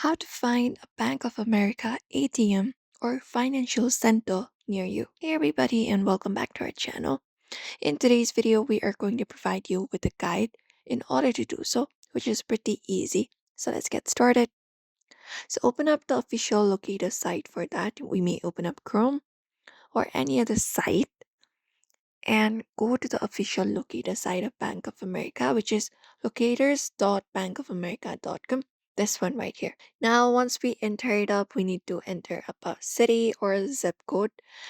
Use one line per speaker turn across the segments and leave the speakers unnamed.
How to find a Bank of America ATM or financial center near you. Hey everybody and welcome back to our channel. In today's video, we are going to provide you with a guide in order to do so, which is pretty easy. So let's get started. So open up the official Locator site for that. We may open up Chrome or any other site and go to the official Locator site of Bank of America, which is locators.bankofamerica.com. This one right here. Now, once we enter it up, we need to enter up a city or a zip code.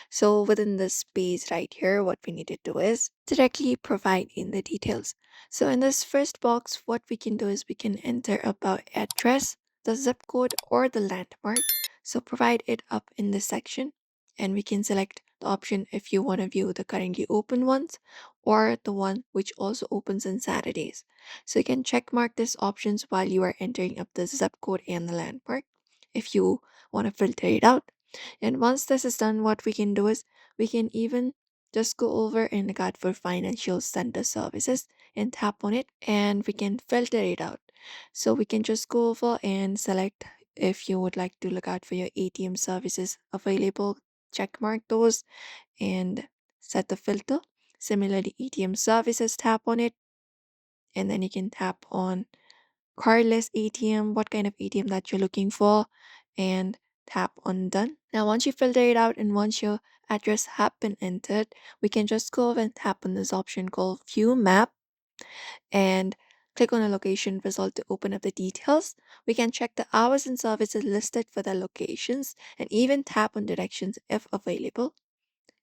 So within this space right here, what we need to do is directly provide in the details. So in this first box, what we can do is we can enter up our address, the zip code, or the landmark. So provide it up in this section and we can select the option if you want to view the currently open ones or the one which also opens on Saturdays. So you can check mark these options while you are entering up the zip code and the landmark if you want to filter it out. And once this is done, what we can do is we can even just go over and look out for financial center services and tap on it and we can filter it out. So we can just go over and select if you would like to look out for your ATM services available, check mark those and set the filter. Similarly, ATM services, tap on it, and then you can tap on cardless ATM, what kind of ATM that you're looking for, and tap on done. Now, once you filter it out and once your address have been entered, we can just go over and tap on this option called View Map and click on a location result to open up the details. We can check the hours and services listed for the locations and even tap on directions if available.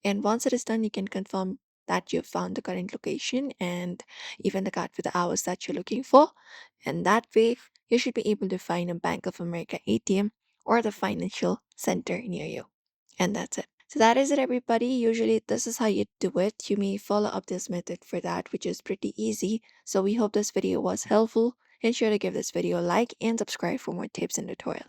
And once it is done, you can confirm that you've found the current location and even the card for the hours that you're looking for. And that way, you should be able to find a Bank of America ATM or the financial center near you. And that's it. So that is it, everybody. Usually, this is how you do it. You may follow up this method for that, which is pretty easy. So we hope this video was helpful. Ensure to give this video a like and subscribe for more tips and tutorials.